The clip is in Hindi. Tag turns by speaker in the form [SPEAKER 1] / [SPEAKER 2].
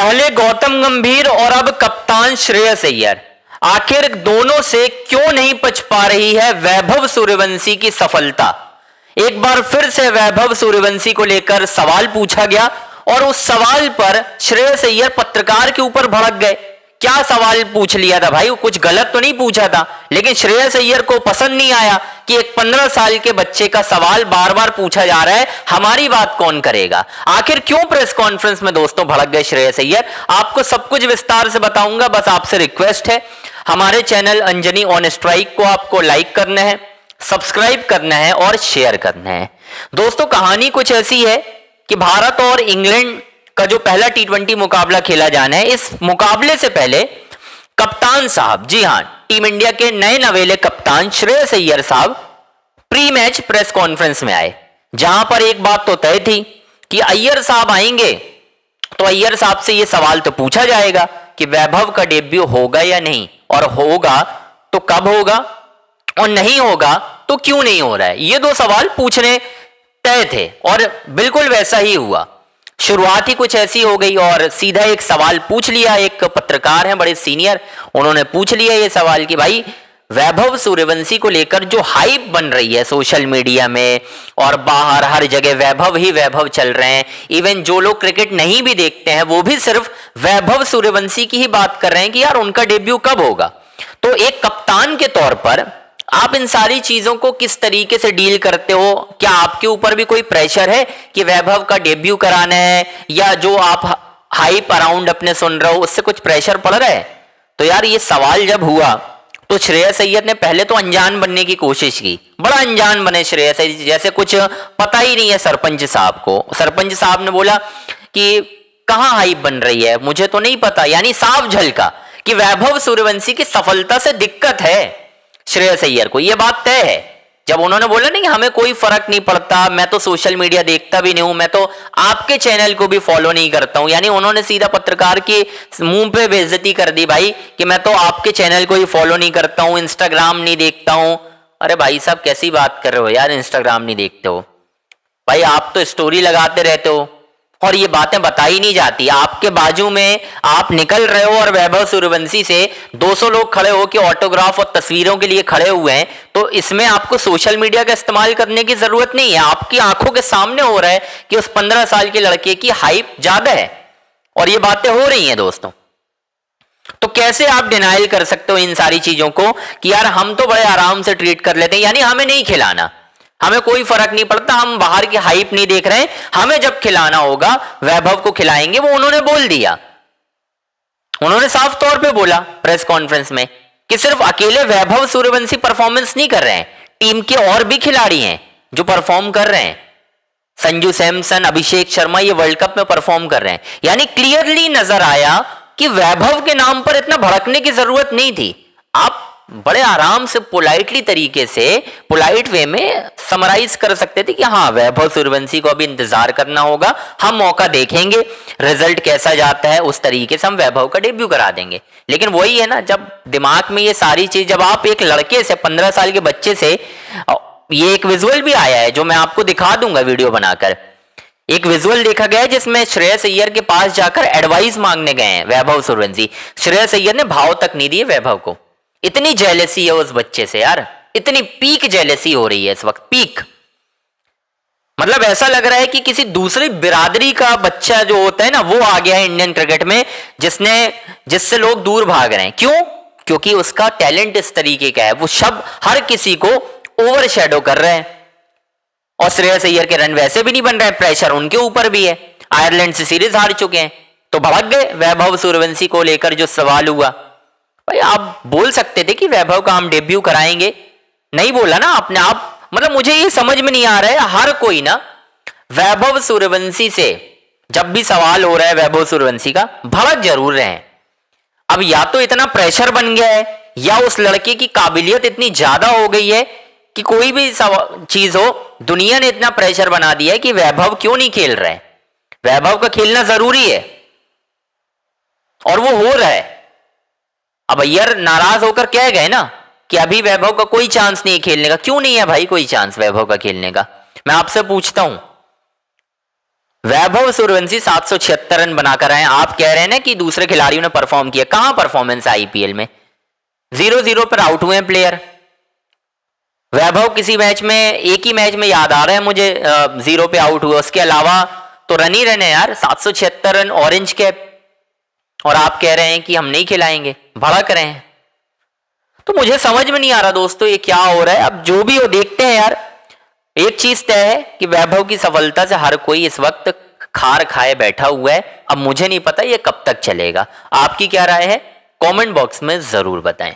[SPEAKER 1] पहले गौतम गंभीर और अब कप्तान श्रेयस अय्यर, आखिर दोनों से क्यों नहीं बच पा रही है वैभव सूर्यवंशी की सफलता। एक बार फिर से वैभव सूर्यवंशी को लेकर सवाल पूछा गया और उस सवाल पर श्रेयस अय्यर पत्रकार के ऊपर भड़क गए। क्या सवाल पूछ लिया था भाई, कुछ गलत तो नहीं पूछा था, लेकिन श्रेयस अय्यर को पसंद नहीं आया कि एक 15 साल के बच्चे का सवाल बार बार पूछा जा रहा है, हमारी बात कौन करेगा। आखिर क्यों प्रेस कॉन्फ्रेंस में दोस्तों भड़क गए श्रेयस अय्यर, आपको सब कुछ विस्तार से बताऊंगा। बस आपसे रिक्वेस्ट है, हमारे चैनल अंजनी ऑन स्ट्राइक को आपको लाइक करना है, सब्सक्राइब करना है और शेयर करना है। दोस्तों कहानी कुछ ऐसी है कि भारत और इंग्लैंड का जो पहला टी20 मुकाबला खेला जाना है, इस मुकाबले से पहले कप्तान साहब, जी हां, टीम इंडिया के नए नवेले कप्तान श्रेयस अय्यर साहब प्री मैच प्रेस कॉन्फ्रेंस में आए, जहां पर एक बात तो तय थी कि अय्यर साहब आएंगे तो अय्यर साहब से यह सवाल तो पूछा जाएगा कि वैभव का डेब्यू होगा या नहीं, और होगा तो कब होगा, और नहीं होगा तो क्यों नहीं हो रहा है। ये दो सवाल पूछने तय थे और बिल्कुल वैसा ही हुआ। शुरुआत ही कुछ ऐसी हो गई और सीधा एक सवाल पूछ लिया। एक पत्रकार हैं बड़े सीनियर, उन्होंने पूछ लिया ये सवाल कि भाई वैभव सूर्यवंशी को लेकर जो हाइप बन रही है सोशल मीडिया में और बाहर हर जगह वैभव ही वैभव चल रहे हैं, इवन जो लोग क्रिकेट नहीं भी देखते हैं वो भी सिर्फ वैभव सूर्यवंशी की ही बात कर रहे हैं कि यार उनका डेब्यू कब होगा। तो एक कप्तान के तौर पर आप इन सारी चीजों को किस तरीके से डील करते हो? क्या आपके ऊपर भी कोई प्रेशर है कि वैभव का डेब्यू कराना है, या जो आप हाइप अराउंड अपने सुन रहे हो उससे कुछ प्रेशर पड़ रहा है? तो यार ये सवाल जब हुआ तो श्रेयस अय्यर ने पहले तो अनजान बनने की कोशिश की, बड़ा अनजान बने श्रेयस अय्यर, जैसे कुछ पता ही नहीं है सरपंच साहब को। सरपंच साहब ने बोला कि कहां हाइप बन रही है, मुझे तो नहीं पता, यानी साफ झलका कि वैभव सूर्यवंशी की सफलता से दिक्कत है श्रेयस अय्यर को, यह बात तय है। जब उन्होंने बोला नहीं हमें कोई फर्क नहीं पड़ता, मैं तो सोशल मीडिया देखता भी नहीं हूं, मैं तो आपके चैनल को भी फॉलो नहीं करता हूं, यानी उन्होंने सीधा पत्रकार के मुंह पे बेइज्जती कर दी भाई कि मैं तो आपके चैनल को ही फॉलो नहीं करता हूं, इंस्टाग्राम नहीं देखता हूं। अरे भाई साहब कैसी बात कर रहे हो यार, इंस्टाग्राम नहीं देखते हो भाई, आप तो स्टोरी लगाते रहते हो और ये बातें बताई नहीं जाती। आपके बाजू में आप निकल रहे हो और वैभव सूर्यवंशी से 200 लोग खड़े हो कि ऑटोग्राफ और तस्वीरों के लिए खड़े हुए हैं, तो इसमें आपको सोशल मीडिया का इस्तेमाल करने की जरूरत नहीं है। आपकी आंखों के सामने हो रहा है कि उस 15 साल के लड़के की हाइप ज्यादा है और ये बातें हो रही हैं दोस्तों। तो कैसे आप डिनाइल कर सकते हो इन सारी चीजों को कि यार हम तो बड़े आराम से ट्रीट कर लेते हैं, यानी हमें नहीं खिलाना, हमें कोई फर्क नहीं पड़ता, हम बाहर की हाइप नहीं देख रहे हैं, हमें जब खिलाना होगा वैभव को खिलाएंगे। वो उन्होंने बोल दिया, उन्होंने साफ तौर पे बोला प्रेस कॉन्फ्रेंस में कि सिर्फ अकेले वैभव सूर्यवंशी परफॉर्मेंस नहीं कर रहे हैं, टीम के और भी खिलाड़ी हैं जो परफॉर्म कर रहे हैं। संजू सैमसन, अभिषेक शर्मा ये वर्ल्ड कप में परफॉर्म कर रहे हैं, यानी क्लियरली नजर आया कि वैभव के नाम पर इतना भड़कने की जरूरत नहीं थी। आप बड़े आराम से पोलाइटली तरीके से, पोलाइट वे में समराइज कर सकते थे कि हाँ वैभव सूर्यवंशी को अभी इंतजार करना होगा, हम मौका देखेंगे, रिजल्ट कैसा जाता है उस तरीके से हम वैभव का डेब्यू करा देंगे। लेकिन वही है ना, जब दिमाग में ये सारी चीज, जब आप एक लड़के से 15 साल के बच्चे से, ये एक विजुअल भी आया है जो मैं आपको दिखा दूंगा वीडियो बनाकर, एक विजुअल देखा गया है जिसमें श्रेयस अय्यर के पास जाकर एडवाइस मांगने गए हैं वैभव सूर्यवंशी। श्रेयस अय्यर ने भाव तक नहीं दिए वैभव को, इतनी जेलसी है उस बच्चे से यार, इतनी पीक जेलसी हो रही है इस वक्त, पीक। मतलब ऐसा लग रहा है कि किसी दूसरी बिरादरी का बच्चा जो होता है ना वो आ गया है इंडियन क्रिकेट में, जिससे लोग दूर भाग रहे हैं। क्यों? क्योंकि उसका टैलेंट इस तरीके का है, वो शब्द हर किसी को ओवर शेडो कर रहे हैं। और श्रेयस अय्यर के रन वैसे भी नहीं बन रहे, प्रेशर उनके ऊपर भी है, आयरलैंड से सीरीज हार चुके हैं, तो भड़क गए वैभव सूर्यवंशी को लेकर जो सवाल हुआ। भाई आप बोल सकते थे कि वैभव का हम डेब्यू कराएंगे, नहीं बोला ना आपने। आप मतलब मुझे ये समझ में नहीं आ रहा है, हर कोई ना वैभव सूर्यवंशी से जब भी सवाल हो रहा है वैभव सूर्यवंशी का, भड़क जरूर रहे हैं। अब या तो इतना प्रेशर बन गया है या उस लड़के की काबिलियत इतनी ज्यादा हो गई है कि कोई भी चीज हो, दुनिया ने इतना प्रेशर बना दिया है कि वैभव क्यों नहीं खेल रहा है, वैभव का खेलना जरूरी है और वो हो रहा है। अब अय्यर नाराज होकर कह गए ना कि अभी वैभव का कोई चांस नहीं है खेलने का। क्यों नहीं है भाई कोई चांस वैभव का खेलने का? मैं आपसे पूछता हूं, वैभव सूर्यवंशी 776 रन बनाकर आए। आप कह रहे हैं ना कि दूसरे खिलाड़ियों ने परफॉर्म किया, कहां परफॉर्मेंस आईपीएल में? 0-0 पर आउट हुए प्लेयर। वैभव किसी मैच में, एक ही मैच में याद आ रहा है मुझे 0 पे आउट हुआ, उसके अलावा तो रन ही रन है यार। 776 रन, ऑरेंज कैप, और आप कह रहे हैं कि हम नहीं खिलाएंगे, भड़क रहे हैं। तो मुझे समझ में नहीं आ रहा दोस्तों ये क्या हो रहा है। अब जो भी हो देखते हैं यार। एक चीज तय है कि वैभव की सफलता से हर कोई इस वक्त खार खाए बैठा हुआ है। अब मुझे नहीं पता ये कब तक चलेगा। आपकी क्या राय है? कमेंट बॉक्स में जरूर बताएं।